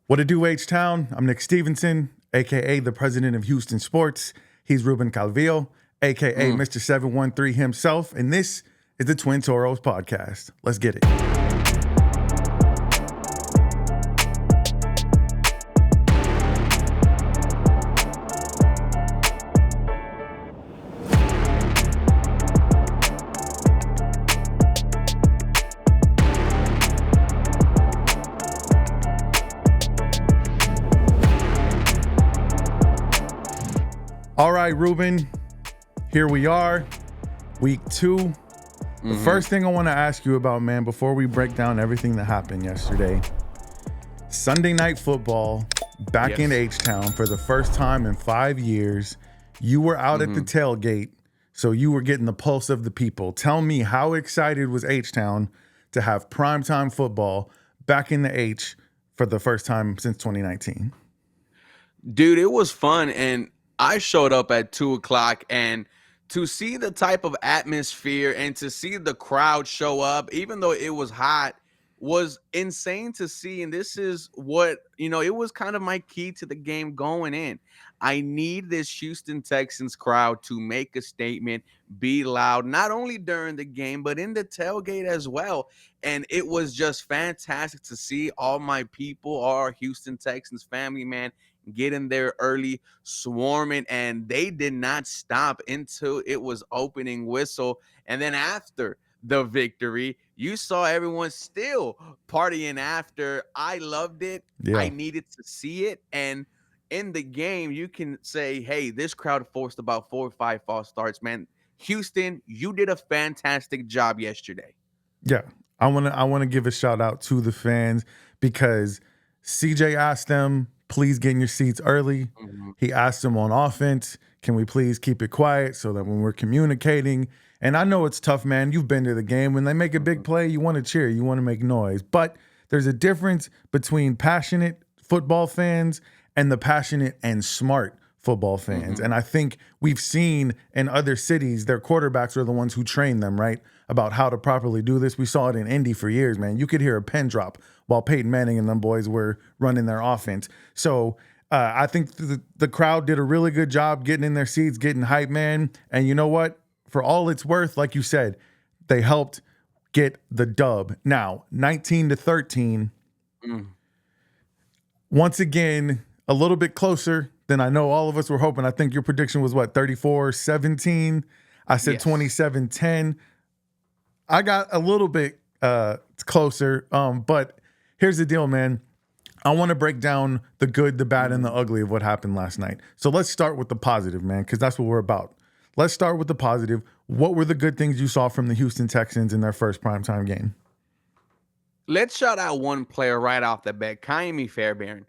What it do, H-Town? I'm Nick Stevenson, a.k.a. the president of Houston Sports. He's Ruben Calvillo, a.k.a. Mr. 713 himself. And this is the Twin Toros podcast. Let's get it. All right, Ruben, here we are, week 2. The first thing I want to ask you about, man, before we break down everything that happened yesterday, Sunday Night Football back in H-Town for the first time in 5 years. You were out at the tailgate, so you were getting the pulse of the people. Tell me, how excited was H-Town to have primetime football back in the H for the first time since 2019? Dude, it was fun, and I showed up at 2 o'clock, and to see the type of atmosphere and to see the crowd show up, even though it was hot, was insane to see. And this is what, it was kind of my key to the game going in. I need this Houston Texans crowd to make a statement, be loud, not only during the game, but in the tailgate as well. And it was just fantastic to see all my people, all our Houston Texans family, man, get in there early, swarming, and they did not stop until it was opening whistle. And then after the victory, you saw everyone still partying after. I loved it. Yeah. I needed to see it. And in the game, you can say, hey, this crowd forced about 4 or 5 false starts, man. Houston, you did a fantastic job yesterday. Yeah, I want to give a shout out to the fans because CJ asked them, please get in your seats early. He asked them on offense, can we please keep it quiet so that when we're communicating, and I know it's tough, man. You've been to the game. When they make a big play, you want to cheer, you want to make noise. But there's a difference between passionate football fans and the passionate and smart football fans. And I think we've seen in other cities, their quarterbacks are the ones who train them, right? About how to properly do this. We saw it in Indy for years, man. You could hear a pen drop while Peyton Manning and them boys were running their offense. So I think the crowd did a really good job getting in their seats, getting hype, man. And you know what? For all it's worth, like you said, they helped get the dub. Now, 19-13. Once again, a little bit closer than I know all of us were hoping. I think your prediction was what, 34-17? I said 27-10. I got a little bit closer, but here's the deal, man. I want to break down the good, the bad, and the ugly of what happened last night. So let's start with the positive, man, because that's what we're about. Let's start with the positive. What were the good things you saw from the Houston Texans in their first primetime game? Let's shout out one player right off the bat, Kaimi Fairbairn.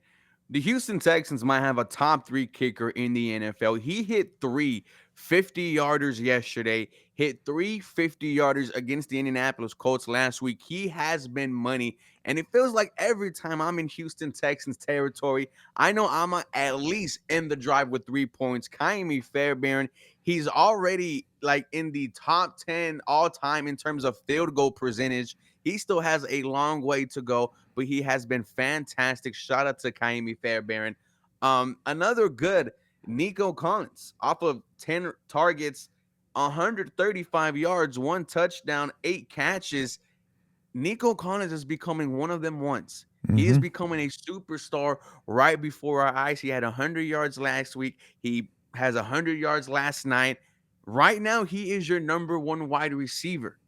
The Houston Texans might have a top 3 kicker in the NFL. He hit 3 50-yarders yesterday, hit 3 50-yarders against the Indianapolis Colts last week. He has been money, and it feels like every time I'm in Houston Texans territory, I know I'm at least in the drive with 3 points. Kaimi Fairbairn, he's already like in the top 10 all-time in terms of field goal percentage. He still has a long way to go, but he has been fantastic. Shout out to Kaimi Fairbairn. Another good, Nico Collins, off of 10 targets, 135 yards, 1 touchdown, 8 catches. Nico Collins is becoming one of them once. He is becoming a superstar right before our eyes. He had 100 yards last week. He has 100 yards last night. Right now, he is your number 1 wide receiver.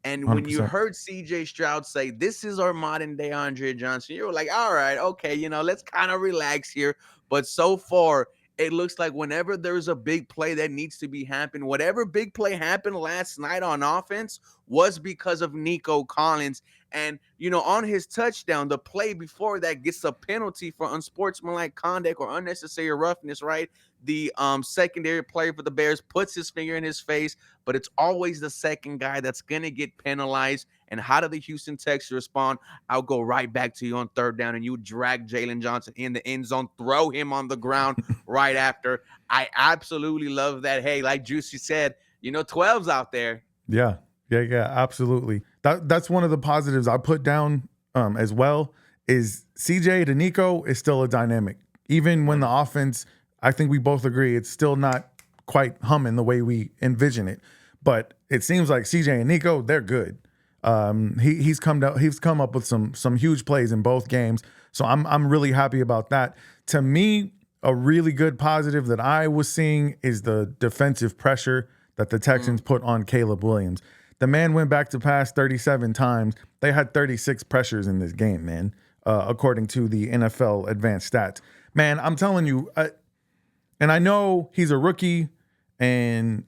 And when 100%. you heard C.J. Stroud say, this is our modern day Andre Johnson, you were like, all right, okay, let's kind of relax here. But so far, it looks like whenever there's a big play that needs to be happened, whatever big play happened last night on offense was because of Nico Collins. And, on his touchdown, the play before that gets a penalty for unsportsmanlike conduct or unnecessary roughness, right? The secondary player for the Bears puts his finger in his face, but it's always the second guy that's going to get penalized. And how do the Houston Texans respond? I'll go right back to you on 3rd down, and you drag Jalen Johnson in the end zone, throw him on the ground right after. I absolutely love that. Hey, like Juicy said, 12's out there. Yeah, absolutely. That's one of the positives I put down as well. is CJ to Nico is still a dynamic. Even when the offense, I think we both agree, it's still not quite humming the way we envision it. But it seems like CJ and Nico, they're good. He's come up with some huge plays in both games. So I'm really happy about that. To me, a really good positive that I was seeing is the defensive pressure that the Texans put on Caleb Williams. The man went back to pass 37 times. They had 36 pressures in this game, man, according to the NFL advanced stats. Man, I'm telling you, and I know he's a rookie, and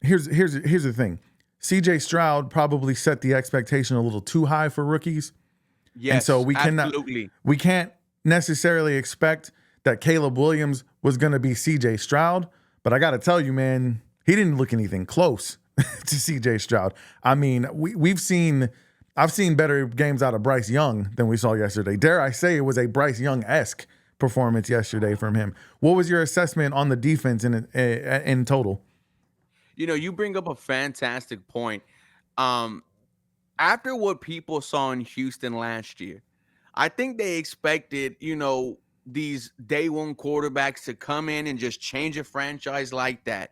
here's the thing. CJ Stroud probably set the expectation a little too high for rookies. Yes, and so absolutely. We can't necessarily expect that Caleb Williams was going to be CJ Stroud, but I got to tell you, man, he didn't look anything close to CJ Stroud. I mean, I've seen better games out of Bryce Young than we saw yesterday. Dare I say it was a Bryce Young-esque performance yesterday from him. What was your assessment on the defense in total? You bring up a fantastic point. After what people saw in Houston last year, I think they expected, these day one quarterbacks to come in and just change a franchise like that.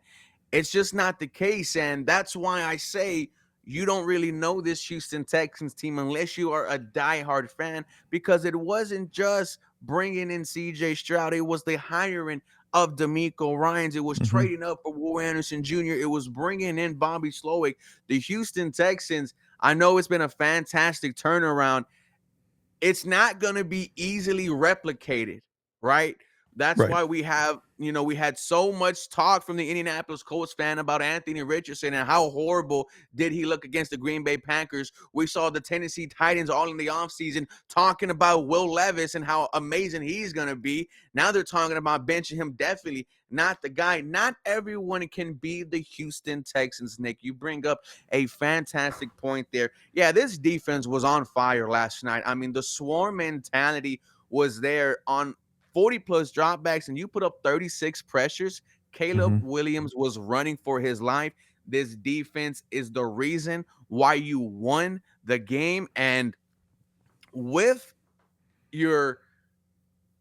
It's just not the case. And that's why I say you don't really know this Houston Texans team unless you are a diehard fan, because it wasn't just bringing in CJ Stroud. It was the hiring of D'Amico Ryans. It was trading up for Will Anderson Jr. It was bringing in Bobby Slowick. The Houston Texans, I know it's been a fantastic turnaround. It's not going to be easily replicated, right? That's why we have, we had so much talk from the Indianapolis Colts fan about Anthony Richardson and how horrible did he look against the Green Bay Packers. We saw the Tennessee Titans all in the offseason talking about Will Levis and how amazing he's going to be. Now they're talking about benching him. Definitely not the guy. Not everyone can be the Houston Texans, Nick. You bring up a fantastic point there. Yeah, this defense was on fire last night. I mean, the swarm mentality was there on 40-plus dropbacks, and you put up 36 pressures. Caleb Williams was running for his life. This defense is the reason why you won the game. And with your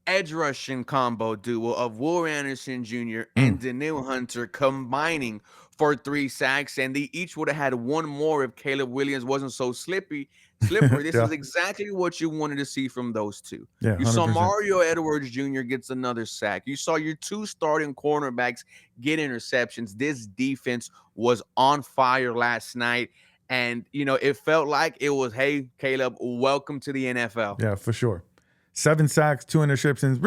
edge rushing combo duo of Will Anderson Jr. and Danielle Hunter combining for 3 sacks, and they each would have had one more if Caleb Williams wasn't so slippery. This is exactly what you wanted to see from those two. Yeah, you 100%. saw Mario Edwards Jr. gets another sack. You saw your 2 starting cornerbacks get interceptions. This defense was on fire last night. And, it felt like it was, hey, Caleb, welcome to the NFL. Yeah, for sure. 7 sacks, 2 interceptions.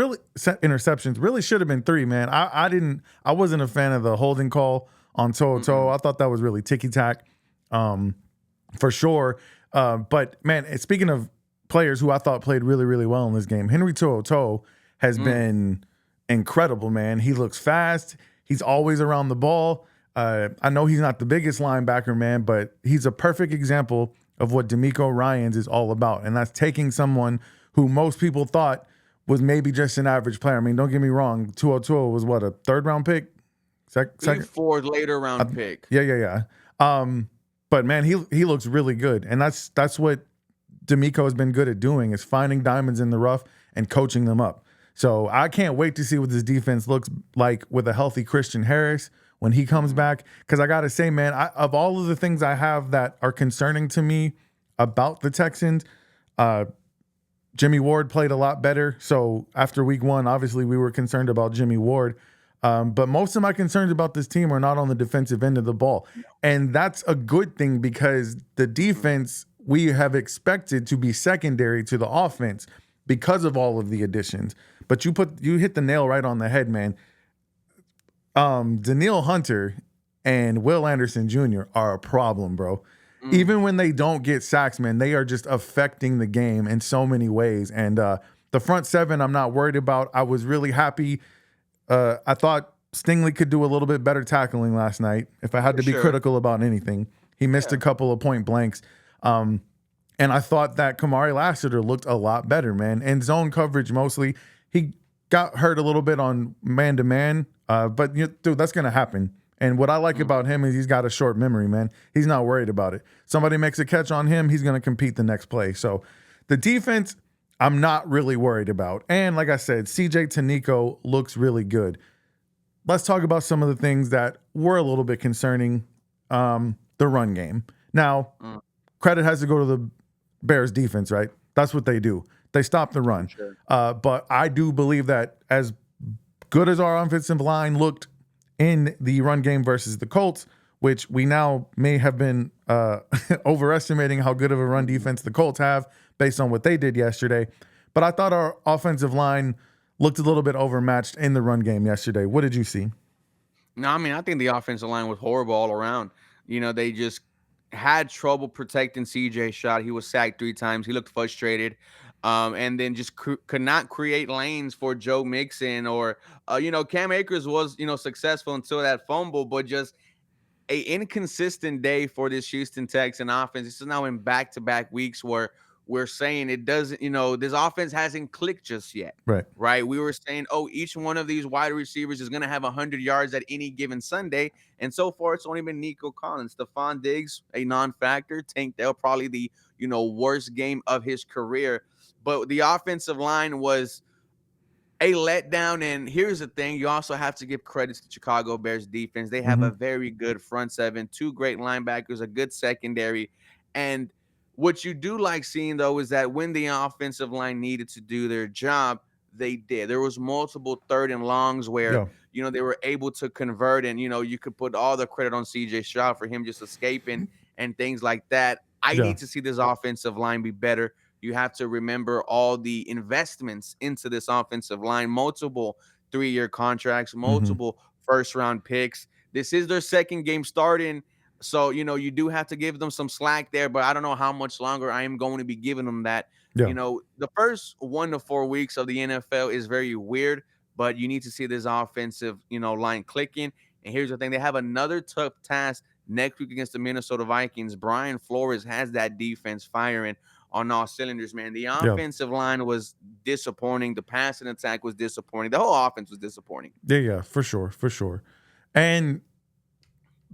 Really should have been 3, man. I wasn't a fan of the holding call on Toros. I thought that was really ticky-tack, for sure. But, man, speaking of players who I thought played really, really well in this game, Henry Toros has been incredible, man. He looks fast. He's always around the ball. I know he's not the biggest linebacker, man, but he's a perfect example of what D'Amico Ryans is all about, and that's taking someone who most people thought was maybe just an average player. I mean, don't get me wrong. 202 was what, a 3rd-round pick? Second? 4th later round pick. Yeah. But man, he looks really good, and that's what D'Amico has been good at doing, is finding diamonds in the rough and coaching them up. So I can't wait to see what this defense looks like with a healthy Christian Harris when he comes back. Because I gotta say, man, of all of the things I have that are concerning to me about the Texans, Jimmy Ward played a lot better. So after week 1, obviously we were concerned about Jimmy Ward. But most of my concerns about this team are not on the defensive end of the ball. And that's a good thing, because the defense we have expected to be secondary to the offense because of all of the additions. But you hit the nail right on the head, man. Danielle Hunter and Will Anderson Jr. are a problem, bro. Even when they don't get sacks, man, they are just affecting the game in so many ways. And the front 7, I'm not worried about. I was really happy. I thought Stingley could do a little bit better tackling last night. If I had to be critical about anything, he missed a couple of point blanks. And I thought that Kamari Lassiter looked a lot better, man. In zone coverage mostly. He got hurt a little bit on man-to-man, but dude, that's going to happen. And what I like about him is he's got a short memory, man. He's not worried about it. Somebody makes a catch on him, he's going to compete the next play. So the defense, I'm not really worried about. And like I said, CJ Tanico looks really good. Let's talk about some of the things that were a little bit concerning. The run game. Now, Mm, credit has to go to the Bears defense, right? That's what they do. They stop the for run. sure. But I do believe that as good as our offensive line looked in the run game versus the Colts, which we now may have been overestimating how good of a run defense the Colts have based on what they did yesterday. But I thought our offensive line looked a little bit overmatched in the run game yesterday. What did you see? No, I mean, I think the offensive line was horrible all around. They just had trouble protecting CJ's shot. He was sacked 3 times. He looked frustrated. And then just could not create lanes for Joe Mixon or, Cam Akers was, successful until that fumble, but just a inconsistent day for this Houston Texan offense. This is now in back-to-back weeks where we're saying it doesn't, this offense hasn't clicked just yet. Right. Right. We were saying, oh, each one of these wide receivers is going to have 100 yards at any given Sunday. And so far, it's only been Nico Collins. Stephon Diggs, a non-factor. Tank Dell, probably the, worst game of his career. But the offensive line was a letdown. And here's the thing: you also have to give credits to Chicago Bears defense. They have Mm-hmm. a very good front seven, 2 great linebackers, a good secondary. And what you do like seeing, though, is that when the offensive line needed to do their job, they did. There was multiple 3rd and longs where, Yeah. they were able to convert, and, you could put all the credit on CJ Stroud for him just escaping and things like that. I Yeah. need to see this offensive line be better. You have to remember all the investments into this offensive line, multiple 3-year contracts, Mm-hmm. multiple first-round picks. This is their second game starting. So, you do have to give them some slack there, but I don't know how much longer I am going to be giving them that. Yeah. The first 1 to 4 weeks of the NFL is very weird, but you need to see this offensive, line clicking. And here's the thing: they have another tough task next week against the Minnesota Vikings. Brian Flores has that defense firing on all cylinders, man. The Yeah. offensive line was disappointing. The passing attack was disappointing. The whole offense was disappointing. Yeah. Yeah. For sure. For sure. And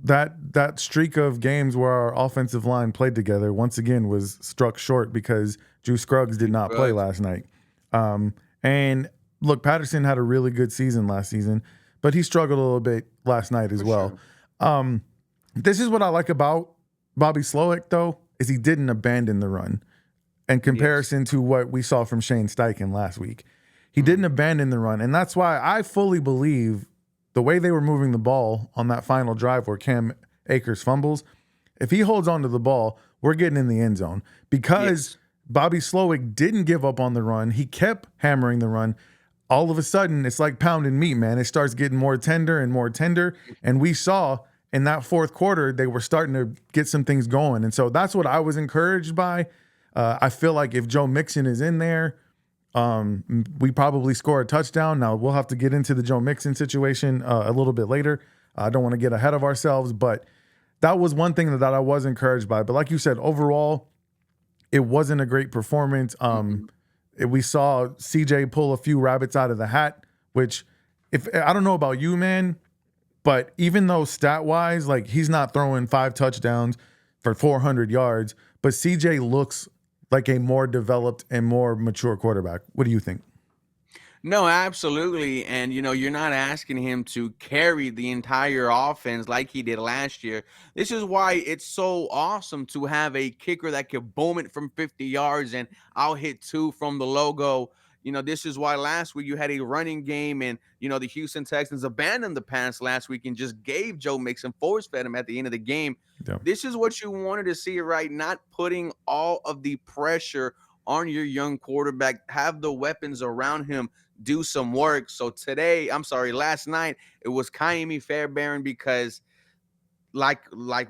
that streak of games where our offensive line played together once again was struck short because Drew Scruggs did not play Drugs, last night. And look, Patterson had a really good season last season, but he struggled a little bit last night as for well. sure. This is what I like about Bobby Slowick, though, is he didn't abandon the run in Yes. comparison to what we saw from Shane Steichen last week. He didn't Mhm. abandon the run, and that's why I fully believe the way they were moving the ball on that final drive where Cam Akers fumbles, if he holds on to the ball, we're getting in the end zone because Yes. Bobby Slowick didn't give up on the run. He kept hammering the run. All of a sudden, it's like pounding meat, man. It starts getting more tender and more tender. And we saw in that fourth quarter, they were starting to get some things going. And so that's what I was encouraged by. I feel like if Joe Mixon is in there, we probably score a touchdown. Now, we'll have to get into the Joe Mixon situation a little bit later. I don't want to get ahead of ourselves, but that was one thing that I was encouraged by. But like you said, overall, it wasn't a great performance. Mhm. We saw CJ pull a few rabbits out of the hat, which if I don't know about you, man, but even though stat wise, like he's not throwing 5 touchdowns for 400 yards, but CJ looks like a more developed and more mature quarterback. What do you think? No, absolutely. And, you're not asking him to carry the entire offense like he did last year. This is why it's so awesome to have a kicker that can boom it from 50 yards and I'll hit 2 from the logo. This is why last week you had a running game and, the Houston Texans abandoned the pass last week and just gave Joe Mixon, force fed him at the end of the game. Yeah. This is what you wanted to see, right? Not putting all of the pressure on your young quarterback, have the weapons around him do some work. So last night it was Kaimi Fairbairn because like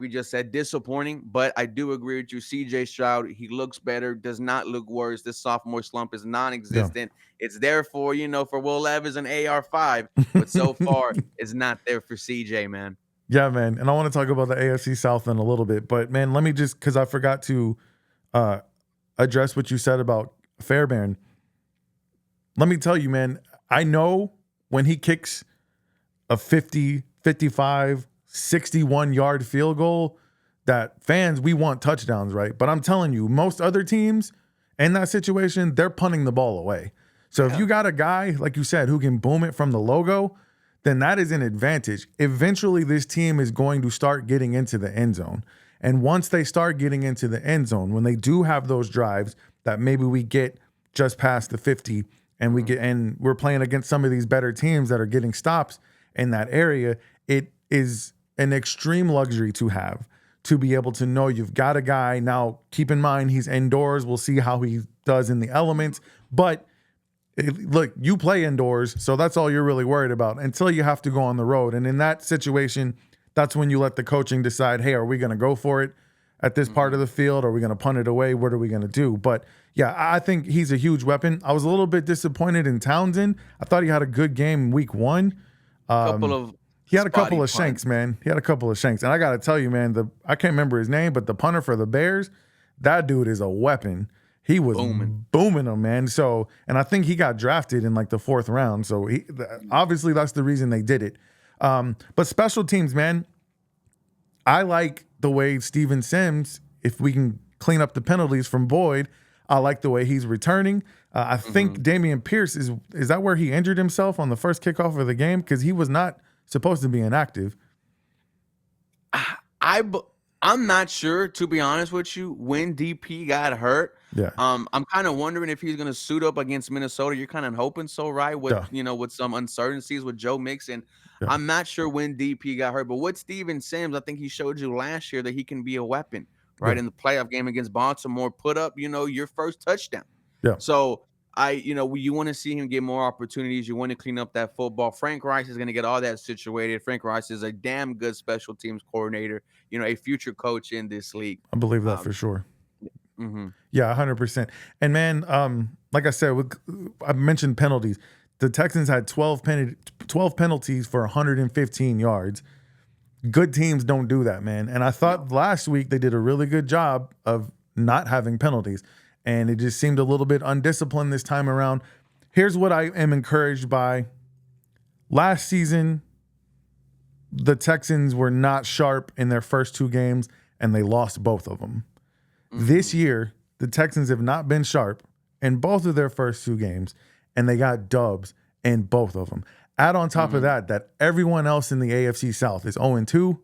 we just said, disappointing. But I do agree with you. CJ Stroud, he looks better, does not look worse. This sophomore slump is Yeah. non-existent. It's there for Will Levis and AR5, but so far it's not there for CJ, man. Yeah, man. And I want to talk about the AFC South in a little bit, but man, let me just because I forgot to uh, address what you said about Fairbairn. Let me tell you, man, I know when he kicks a 50, 55, 61-yard field goal that fans, we want touchdowns, right? But I'm telling you, most other teams, in that situation, they're punting the ball away. So if Yeah. you got a guy, like you said, who can boom it from the logo, then that is an advantage. Eventually, this team is going to start getting into the end zone. And once they start getting into the end zone, when they do have those drives that maybe we get just past the 50 and we're playing against some of these better teams that are getting stops in that area, it is an extreme luxury to have, to be able to know you've got a guy. Now, keep in mind, he's indoors. We'll see how he does in the elements. But look, you play indoors, so that's all you're really worried about until you have to go on the road. And in that situation, that's when you let the coaching decide, hey, are we going to go for it at this part of the field? Are we going to punt it away? What are we going to do? But yeah, I think he's a huge weapon. I was a little bit disappointed in Townsend. I thought he had a good game week one. Couple of He had a couple spotty of shanks, punts. man. He had a couple of shanks. And I got to tell you, man, I can't remember his name, but the punter for the Bears, that dude is a weapon. He was booming them, man. So, and I think he got drafted in like the 4th round. So obviously that's the reason they did it. But special teams, man, I like the way Steven Sims, if we can clean up the penalties from Boyd, I like the way he's returning. I think Damian Pierce is that where he injured himself on the first kickoff of the game? Because he was not supposed to be inactive. I'm not sure, to be honest with you, when DP got hurt. Yeah. I'm kind of wondering if he's going to suit up against Minnesota. You're kind of hoping so, right? With with some uncertainties with Joe Mixon. I'm not sure when DP got hurt, but with Steven Sims, I think he showed you last year that he can be a weapon, right? In the playoff game against Baltimore, put up, your first touchdown. Yeah. So you want to see him get more opportunities. You want to clean up that football. Frank Rice is going to get all that situated. Frank Rice is a damn good special teams coordinator, a future coach in this league. I believe that for sure. Yeah, 100%. And man, like I said, I mentioned penalties. The Texans had 12 penalties for 115 yards. Good teams don't do that, man. And I thought last week they did a really good job of not having penalties. And it just seemed a little bit undisciplined this time around. Here's what I am encouraged by. Last season, the Texans were not sharp in their first 2 games, and they lost both of them. This year, the Texans have not been sharp in both of their first 2 games, and they got dubs in both of them. Add on top of that everyone else in the AFC South is 0-2.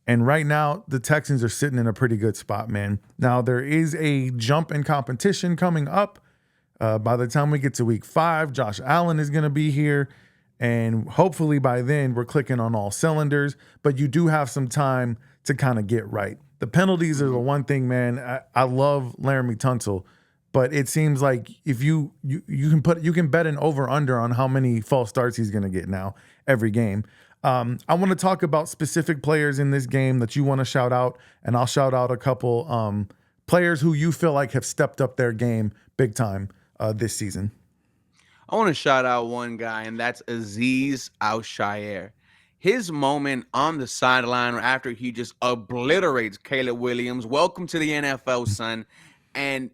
And right now, the Texans are sitting in a pretty good spot, man. Now, there is a jump in competition coming up. By the time we get to week 5, Josh Allen is going to be here. And hopefully by then, we're clicking on all cylinders. But you do have some time to kind of get right. The penalties are the one thing, man. I love Laramie Tunsil. But it seems like if you can bet an over-under on how many false starts he's going to get now every game. I want to talk about specific players in this game that you want to shout out, and I'll shout out a couple players who you feel like have stepped up their game big time this season. I want to shout out one guy, and that's Azeez Al-Shaair. His moment on the sideline after he just obliterates Caleb Williams. Welcome to the NFL, son. And,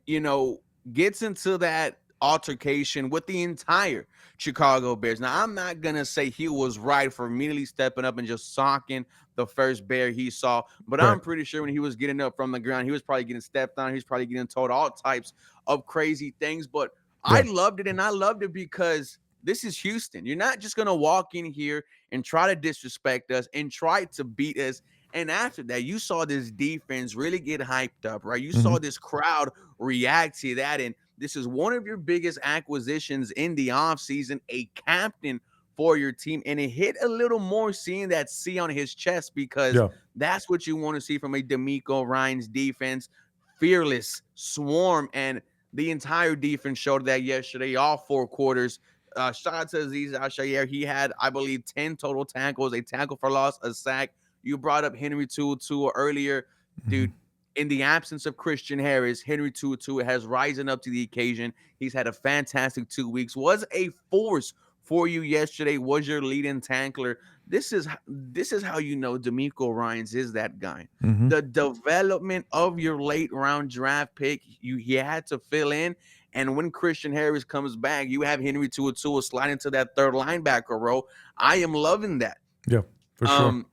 gets into that altercation with the entire Chicago Bears. Now, I'm not going to say he was right for immediately stepping up and just socking the first bear he saw, but I'm pretty sure when he was getting up from the ground, he was probably getting stepped on. He was probably getting told all types of crazy things, but I loved it, and I loved it because this is Houston. You're not just going to walk in here and try to disrespect us and try to beat us. And after that, you saw this defense really get hyped up, right? You saw this crowd react to that. And this is one of your biggest acquisitions in the offseason, a captain for your team. And it hit a little more seeing that C on his chest because that's what you want to see from a D'Amico Ryans defense. Fearless, swarm, and the entire defense showed that yesterday, all 4 quarters. Shout out to Azeez Al-Shaair. He had, I believe, 10 total tackles, a tackle for loss, a sack. You brought up Henry To'oTo'o earlier. Dude, in the absence of Christian Harris, Henry To'oTo'o has risen up to the occasion. He's had a fantastic 2 weeks. Was a force for you yesterday. Was your leading tackler. This is how you know D'Amico Ryans is that guy. The development of your late round draft pick, he had to fill in. And when Christian Harris comes back, you have Henry To'oTo'o slide into that 3rd linebacker role. I am loving that. Yeah, for sure.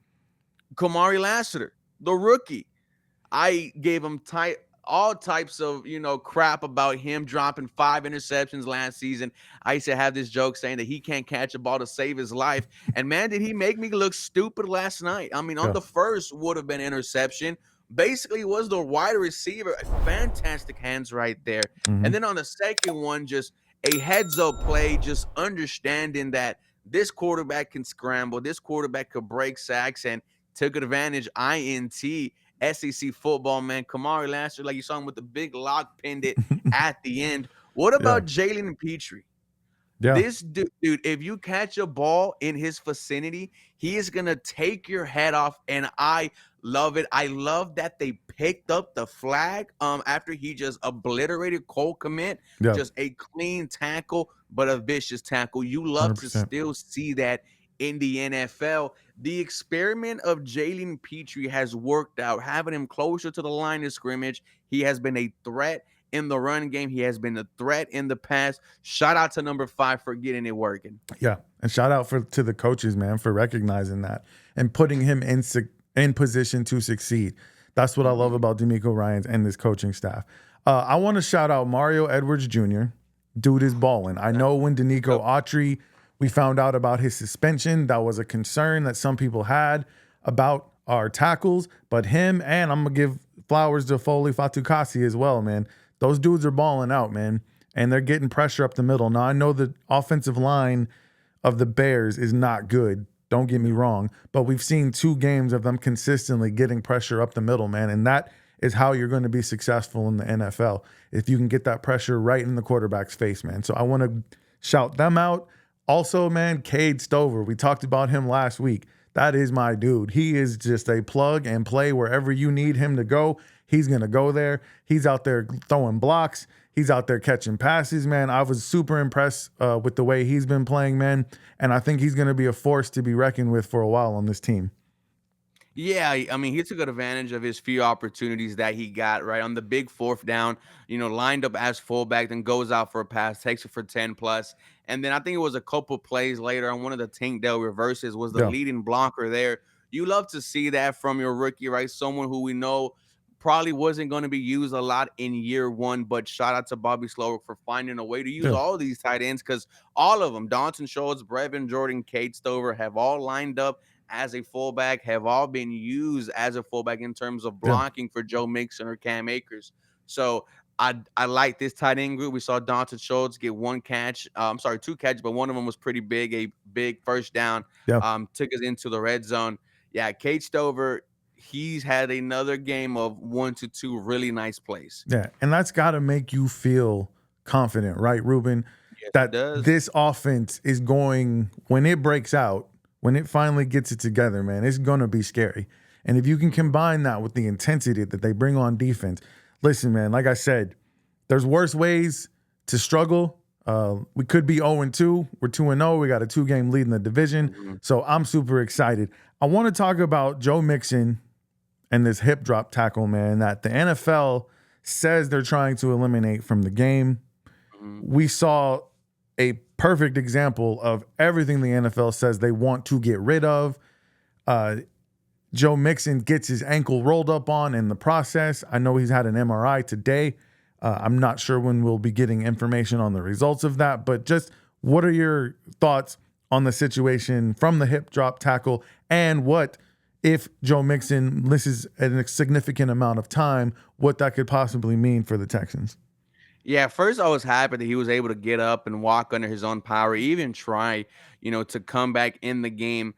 Kamari Lassiter, the rookie. I gave him all types of, crap about him dropping 5 interceptions last season. I used to have this joke saying that he can't catch a ball to save his life. And man, did he make me look stupid last night. I mean, on Yeah. the first would have been interception. Basically was the wide receiver. Fantastic hands right there. And Hmm. then on the second one, just a heads up play, just understanding that this quarterback can scramble, this quarterback could break sacks, and took advantage. INT SEC football, man. Kamari last year, like you saw him with the big lock, pinned it at the end. What Yeah. about Jalen Petrie? Yeah. This dude, if you catch a ball in his vicinity, he is gonna take your head off, and I love it. I love that they picked up the flag after he just obliterated Cole Kmet. Yeah. Just a clean tackle, but a vicious tackle. You love to 100%. still see that in the NFL. The experiment of Jalen Petrie has worked out, having him closer to the line of scrimmage. He has been a threat in the run game. He has been a threat in the pass. Shout out to number 5 for getting it working. Yeah, and shout out to the coaches, man, for recognizing that and putting him in position to succeed. That's what I love Mhm. about D'Amico Ryans and this coaching staff. I want to shout out Mario Edwards Jr. Dude is balling. I know when Danico Autry, we found out about his suspension, that was a concern that some people had about our tackles, but him and I'm gonna give flowers to Foley Fatukasi as well, man. Those dudes are balling out, man, and they're getting pressure up the middle. Now I know the offensive line of the Bears is not good. Don't get me wrong, but we've seen 2 games of them consistently getting pressure up the middle, man, and that is how you're going to be successful in the NFL if you can get that pressure right in the quarterback's face, man. So I want to shout them out. Also, man, Cade Stover. We talked about him last week. That is my dude. He is just a plug and play wherever you need him to go. He's going to go there. He's out there throwing blocks. He's out there catching passes, man. I was super impressed with the way he's been playing, man. And I think he's going to be a force to be reckoned with for a while on this team. Yeah, I mean, he took advantage of his few opportunities that he got, right? On the big fourth down, lined up as fullback, then goes out for a pass, takes it for 10 plus. And then I think it was a couple plays later on one of the Tank Dell reverses was the Yeah, leading blocker there. You love to see that from your rookie, right? Someone who we know probably wasn't going to be used a lot in year one, but shout out to Bobby Slowick for finding a way to use yeah, all these tight ends because all of them, Dalton Schultz, Brevin Jordan, Kate Stover, have all lined up as a fullback, have all been used as a fullback in terms of yeah, blocking for Joe Mixon or Cam Akers. So I like this tight end group. We saw Dalton Schultz get 1 catch. I'm sorry, 2 catches, but one of them was pretty big, a big first down. yeah, Took us into the red zone. Yeah, Kate Stover, he's had another game of 1 to 2 really nice plays. yeah. And that's got to make you feel confident, right, Ruben? Yes, it That does. this offense is going, when it breaks out, when it finally gets it together, man, it's going to be scary. And if you can combine that with the intensity that they bring on defense, listen, man, like I said, there's worse ways to struggle. We could be 0-2. We're 2-0. We got a 2-game lead in the division. Mhm. So I'm super excited. I want to talk about Joe Mixon and this hip drop tackle, man, that the NFL says they're trying to eliminate from the game. Mhm. We saw a perfect example of everything the NFL says they want to get rid of. Joe Mixon gets his ankle rolled up on in the process. I know he's had an MRI today. I'm not sure when we'll be getting information on the results of that, but just what are your thoughts on the situation from the hip drop tackle, and what if Joe Mixon misses a significant amount of time, what that could possibly mean for the Texans? Yeah, first I was happy that he was able to get up and walk under his own power, even try, to come back in the game.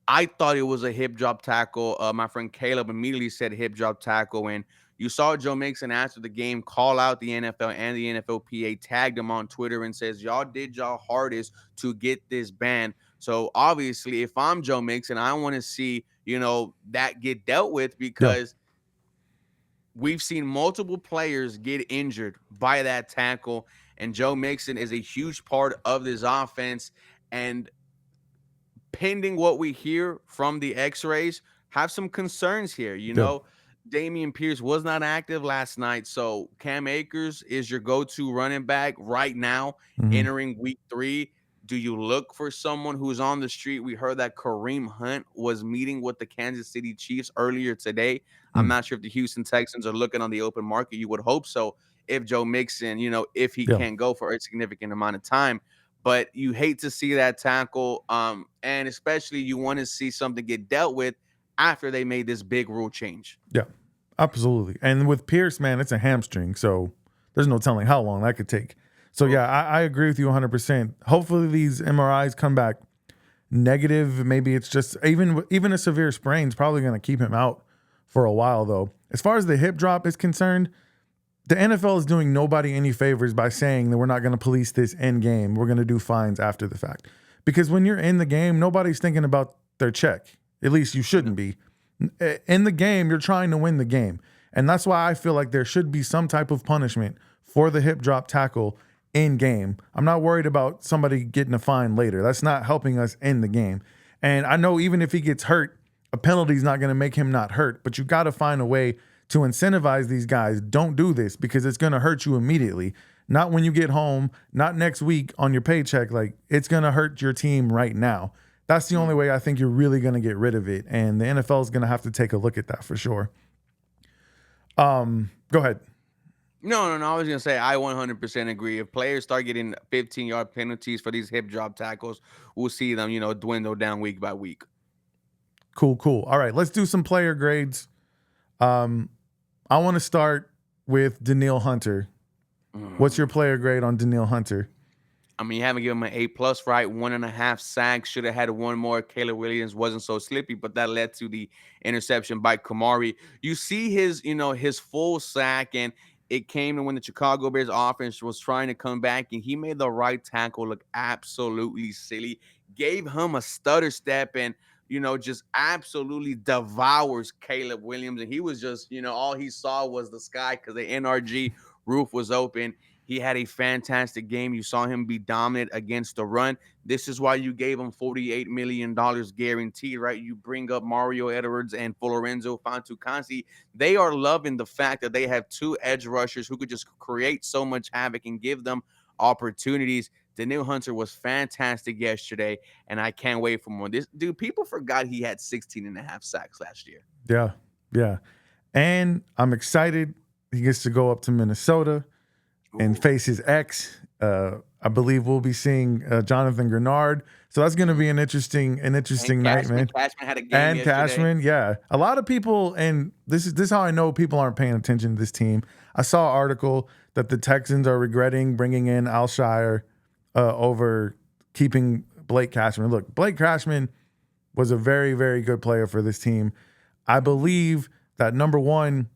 I thought it was a hip drop tackle. My friend Caleb immediately said hip drop tackle, and you saw Joe Mixon after the game call out the NFL and the NFLPA, tagged him on Twitter and says, "Y'all did y'all hardest to get this ban." So obviously, if I'm Joe Mixon, I want to see that get dealt with Yeah, because we've seen multiple players get injured by that tackle, and Joe Mixon is a huge part of this offense. And pending what we hear from the x-rays, have some concerns here. yeah, Damian Pierce was not active last night, so Cam Akers is your go-to running back right now hmm entering week 3. Do you look for someone who's on the street? We heard that Kareem Hunt was meeting with the Kansas City Chiefs earlier today. I'm Hmm. not sure if the Houston Texans are looking on the open market. You would hope so if Joe Mixon, if he Yeah. can't go for a significant amount of time. But you hate to see that tackle. And especially you want to see something get dealt with after they made this big rule change. Yeah. Absolutely. And with Pierce, man, it's a hamstring. So there's no telling how long that could take. So yeah, Oof. I agree with you 100%. Hopefully these MRIs come back negative. Maybe it's just even a severe sprain is probably going to keep him out for a while though. As far as the hip drop is concerned, the NFL is doing nobody any favors by saying that we're not going to police this end game. We're going to do fines after the fact. Because when you're in the game, nobody's thinking about their check. At least you shouldn't be. In the game, you're trying to win the game. And that's why I feel like there should be some type of punishment for the hip drop tackle in game. I'm not worried about somebody getting a fine later. That's not helping us in the game. And I know even if he gets hurt, a penalty is not going to make him not hurt, but you got to find a way to incentivize these guys. Don't do this because it's going to hurt you immediately. Not when you get home, not next week on your paycheck. Like, it's going to hurt your team right now. That's the only way I think you're really going to get rid of it. And the NFL is going to have to take a look at that for sure. Go ahead. No. I was gonna say I 100% agree. If players start getting 15-yard penalties for these hip drop tackles, we'll see them, dwindle down week by week. Cool. All right, let's do some player grades. Um, I want to start with Danielle Hunter. What's your player grade on Danielle Hunter? I mean, you haven't given him an A+, right? 1.5 sacks. Should have had one more. Caleb Williams wasn't so slippy, but that led to the interception by Kamari. You see his full sack, and it came when the Chicago Bears offense was trying to come back, and he made the right tackle look absolutely silly. Gave him a stutter step, and just absolutely devours Caleb Williams. And he was just, all he saw was the sky because the NRG roof was open. He had a fantastic game. You saw him be dominant against the run. This is why you gave him $48 million guaranteed, right? You bring up Mario Edwards and Lorenzo Fantucansi. They are loving the fact that they have two edge rushers who could just create so much havoc and give them opportunities. Danielle Hunter was fantastic yesterday, and I can't wait for more. This dude, people forgot he had 16.5 sacks last year. Yeah. And I'm excited. He gets to go up to Minnesota and face his ex. I believe we'll be seeing Jonathan Grenard. So that's going to be an interesting night, man. Cashman had a game and yesterday. Cashman, yeah. A lot of people, and this is how I know people aren't paying attention to this team. I saw an article that the Texans are regretting bringing in Alshire over keeping Blake Cashman. Look, Blake Cashman was a very, very good player for this team. I believe that number one,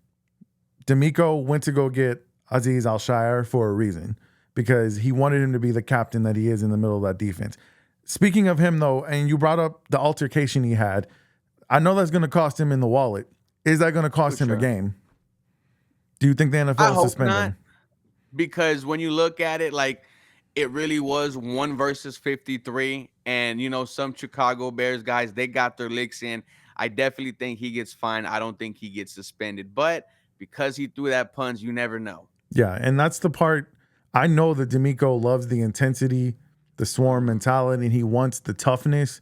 D'Amico went to go get Azeez Alshire for a reason because he wanted him to be the captain that he is in the middle of that defense. Speaking of him, though, and you brought up the altercation he had, I know that's going to cost him in the wallet. Is that going to cost him a game? Do you think the NFL will suspend him? Because when you look at it, like, it really was 1 versus 53. And, some Chicago Bears guys, they got their licks in. I definitely think he gets fined. I don't think he gets suspended. But because he threw that punch, you never know. Yeah, and that's the part. I know that D'Amico loves the intensity, the swarm mentality, and he wants the toughness.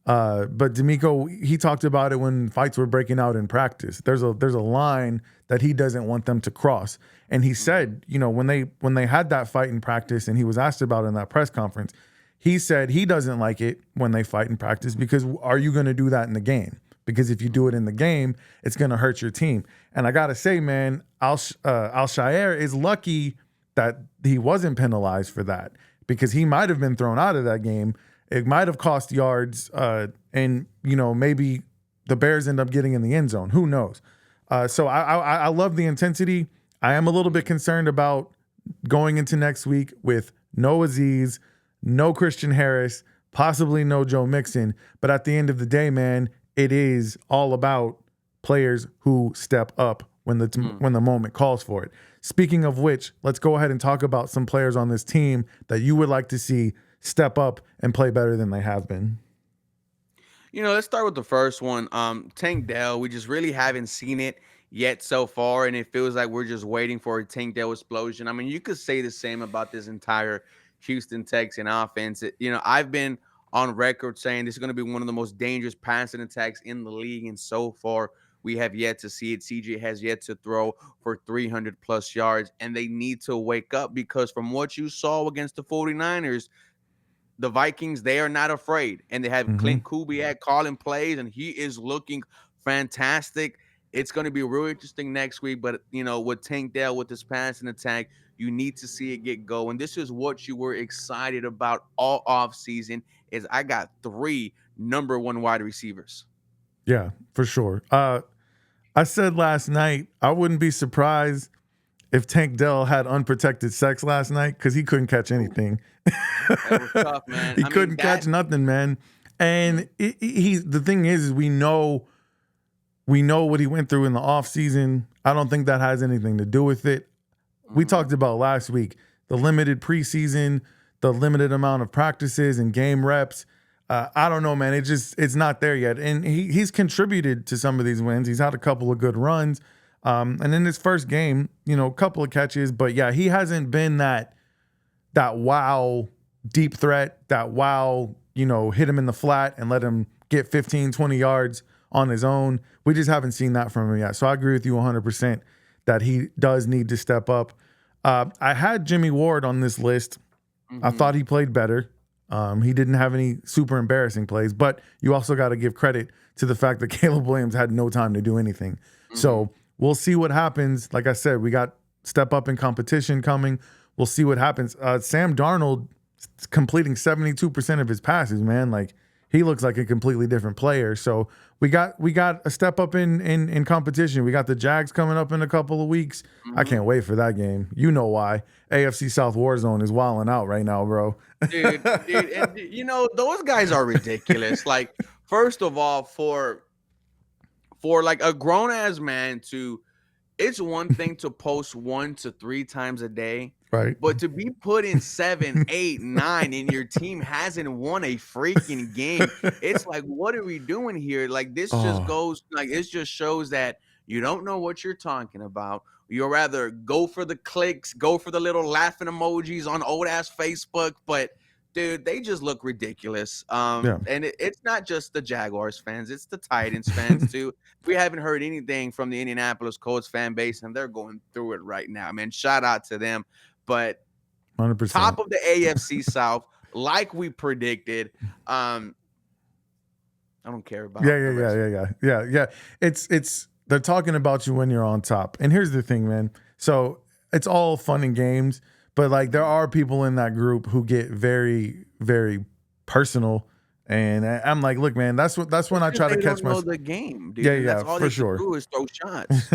But D'Amico, he talked about it when fights were breaking out in practice. There's a line that he doesn't want them to cross. And he said, when they had that fight in practice and he was asked about it in that press conference, he said he doesn't like it when they fight in practice because are you going to do that in the game? Because if you do it in the game, it's going to hurt your team. And I got to say, man, Alshire is lucky that he wasn't penalized for that because he might have been thrown out of that game. It might have cost yards, and maybe the Bears end up getting in the end zone. Who knows? So I love the intensity. I am a little bit concerned about going into next week with no Azeez, no Christian Harris, possibly no Joe Mixon. But at the end of the day, man, it is all about players who step up when the moment calls for it. Speaking of which, let's go ahead and talk about some players on this team that you would like to see step up and play better than they have been. Let's start with the first one. Tank Dell, we just really haven't seen it yet so far, and it feels like we're just waiting for a Tank Dell explosion. I mean, you could say the same about this entire Houston Texan offense. I've been on record saying this is going to be one of the most dangerous passing attacks in the league, and so far we have yet to see it. CJ has yet to throw for 300 plus yards, and they need to wake up, because from what you saw against the 49ers, the Vikings, they are not afraid, and they have Mm-hmm. Clint Kubiak calling plays, and he is looking fantastic. It's going to be real interesting next week, but with Tank Dell with this passing attack, you need to see it get going. This is what you were excited about all offseason. Is I got 3 number 1 wide receivers. Yeah, for sure. I said last night I wouldn't be surprised if Tank Dell had unprotected sex last night, because he couldn't catch anything. That was tough, man. He couldn't catch nothing, man. And the thing is we know what he went through in the offseason. I don't think that has anything to do with it. We talked about last week the limited preseason, the limited amount of practices and game reps. I don't know, man. It's not there yet. And he's contributed to some of these wins. He's had a couple of good runs. And in his first game, a couple of catches. But yeah, he hasn't been that wow deep threat, that wow, hit him in the flat and let him get 15, 20 yards on his own. We just haven't seen that from him yet. So I agree with you 100% that he does need to step up. I had Jimmy Ward on this list. I thought he played better. He didn't have any super embarrassing plays, but you also got to give credit to the fact that Caleb Williams had no time to do anything. So we'll see what happens. Like I said, we got step up in competition coming. We'll see what happens. Sam Darnold completing 72% of his passes, man. Like, he looks like a completely different player. So we got a step up in competition. We got the Jags coming up in a couple of weeks. I can't wait for that game. You know why. AFC South Warzone is wilding out right now, bro. Dude, and those guys are ridiculous. Like, first of all, for like a grown ass man it's one thing to post 1 to 3 times a day. Right. But to be put in 7, 8, 9 and your team hasn't won a freaking game, it's like, what are we doing here? Like, this just goes, like, it just shows that you don't know what you're talking about. You'll rather go for the clicks, go for the little laughing emojis on old ass Facebook, but dude, they just look ridiculous. And it's not just the Jaguars fans, it's the Titans fans too. We haven't heard anything from the Indianapolis Colts fan base, and they're going through it right now. Man, shout out to them. But 100%. Top of the AFC South, like we predicted. I don't care about. Yeah. It's they're talking about you when you're on top. And here's the thing, man. So it's all fun and games, but like there are people in that group who get very, very personal. And I'm like, look, man, that's when I try to catch myself. The game, dude. Yeah, That's all for they sure. do is throw shots.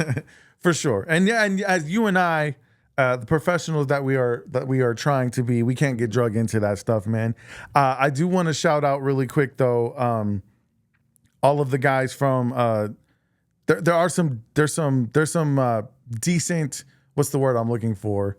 For sure. And as you and I, the professionals that we are trying to be, we can't get drug into that stuff, man. I do want to shout out really quick though, all of the guys from there's some decent, what's the word I'm looking for?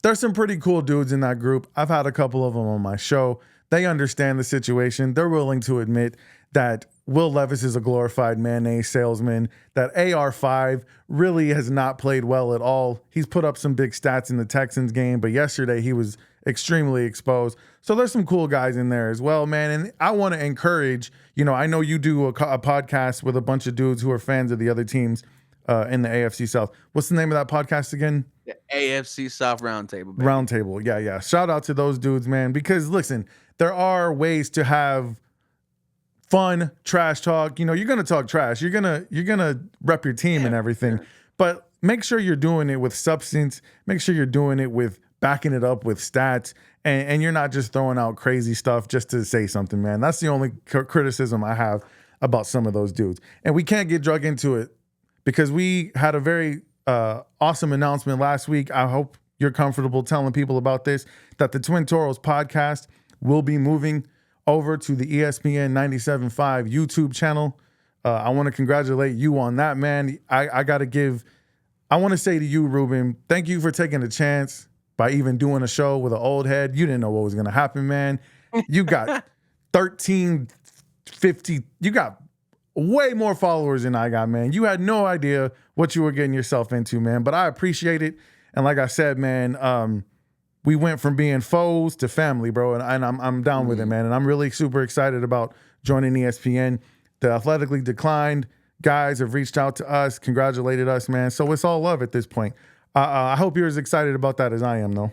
There's some pretty cool dudes in that group. I've had a couple of them on my show. They understand the situation. They're willing to admit that Will Levis is a glorified mayonnaise salesman, that AR5 really has not played well at all. He's put up some big stats in the Texans game, but yesterday he was extremely exposed. So there's some cool guys in there as well, man. And I want to encourage, I know you do a podcast with a bunch of dudes who are fans of the other teams in the AFC South. What's the name of that podcast again? The AFC South Roundtable. Roundtable. Yeah. Shout out to those dudes, man, because listen, there are ways to have fun trash talk. You're going to talk trash. You're going to rep your team and everything. Sure. But make sure you're doing it with substance. Make sure you're doing it with backing it up with stats. And you're not just throwing out crazy stuff just to say something, man. That's the only criticism I have about some of those dudes. And we can't get drug into it because we had a very awesome announcement last week. I hope you're comfortable telling people about this, that the Twin Toros podcast will be moving over to the ESPN 97.5 YouTube channel. I want to congratulate you on that, man. I want to say to you, Ruben, thank you for taking a chance by even doing a show with an old head. You didn't know what was going to happen, man. You got 1350. You got way more followers than I got, man. You had no idea what you were getting yourself into, man. But I appreciate it. And like I said, man, we went from being foes to family, bro. And I'm down with it, man. And I'm really super excited about joining ESPN. The athletically declined guys have reached out to us, congratulated us, man. So it's all love at this point. I hope you're as excited about that as I am, though.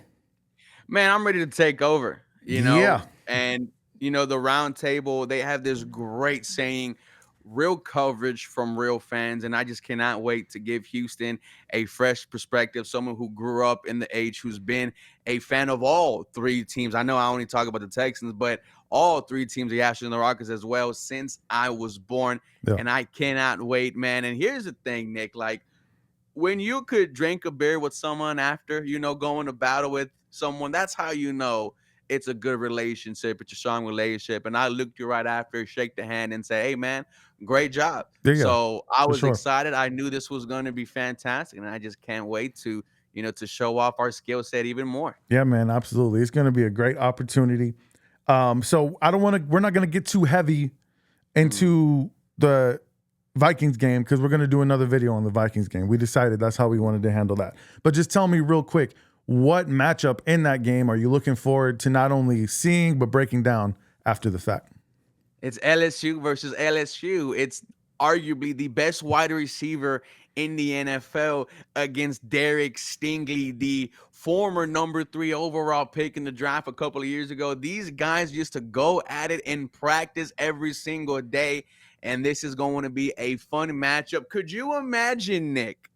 Man, I'm ready to take over, Yeah. and the round table, they have this great saying, real coverage from real fans, and I just cannot wait to give Houston a fresh perspective, someone who grew up in the H, who's been a fan of all three teams. I know I only talk about the Texans, but all three teams, the Astros and the Rockets as well, since I was born. Yeah. And I cannot wait, man. And here's the thing, Nick, like, when you could drink a beer with someone after, going to battle with someone, that's how it's a good relationship. It's a strong relationship. And I looked you right after, shake the hand, and say, hey, man, great job. There you go. So I For was sure. excited. I knew this was going to be fantastic. And I just can't wait to, to show off our skill set even more. Yeah, man, absolutely. It's going to be a great opportunity. So we're not going to get too heavy into the Vikings game because we're going to do another video on the Vikings game. We decided that's how we wanted to handle that. But just tell me real quick, what matchup in that game are you looking forward to not only seeing but breaking down after the fact? It's LSU versus LSU. It's arguably the best wide receiver in the NFL against Derek Stingley, the former number 3 overall pick in the draft a couple of years ago. These guys used to go at it in practice every single day, and this is going to be a fun matchup. Could you imagine, Nick?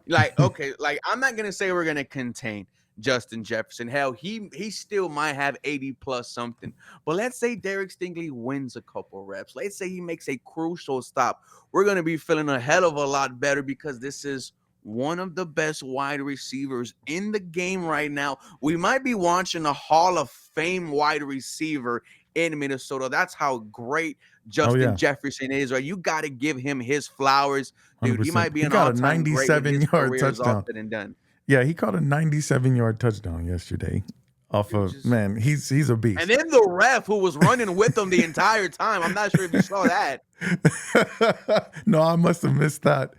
Like, okay, like, I'm not going to say we're going to contain Justin Jefferson. Hell, he still might have 80 plus something. But let's say Derek Stingley wins a couple reps. Let's say he makes a crucial stop. We're going to be feeling a hell of a lot better because this is one of the best wide receivers in the game right now. We might be watching a Hall of Fame wide receiver in Minnesota. That's how great Justin Jefferson is, right? You got to give him his flowers. Dude, 100%. he might be an got a all-time great when his 97-yard career is all touchdown. said and done. Yeah, he caught a 97-yard touchdown yesterday off of, man, he's a beast. And then the ref who was running with him the entire time. I'm not sure if you saw that. No, I must have missed that.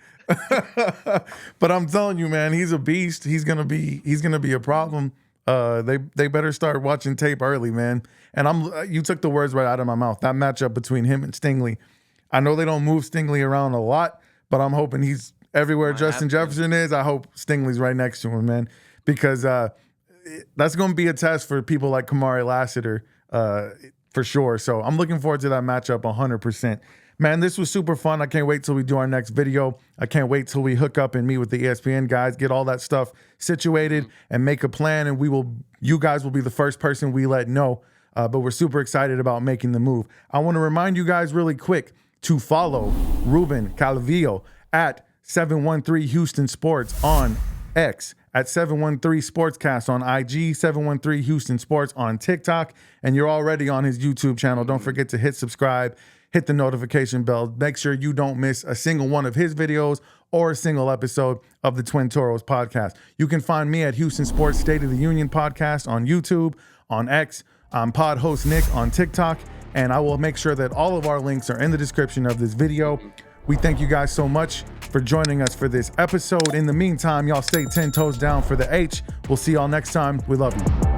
But I'm telling you, man, he's a beast. He's gonna be a problem. They better start watching tape early, man. And you took the words right out of my mouth. That matchup between him and Stingley. I know they don't move Stingley around a lot, but I'm hoping he's everywhere Justin Jefferson is. I hope Stingley's right next to him, man, because that's going to be a test for people like Kamari Lassiter for sure. So I'm looking forward to that matchup 100%. Man, this was super fun. I can't wait till we do our next video. I can't wait till we hook up and meet with the ESPN guys, get all that stuff situated and make a plan. And you guys will be the first person we let know. But we're super excited about making the move. I want to remind you guys really quick to follow Ruben Calavillo at 713 Houston Sports on X, at 713 Sportscast on IG, 713 Houston Sports on TikTok, and you're already on his YouTube channel. Don't forget to hit subscribe, hit the notification bell. Make sure you don't miss a single one of his videos or a single episode of the Twin Toros podcast. You can find me at Houston Sports State of the Union podcast on YouTube, on X. I'm pod host Nick on TikTok, and I will make sure that all of our links are in the description of this video. We thank you guys so much for joining us for this episode. In the meantime, y'all stay 10 toes down for the H. We'll see y'all next time. We love you.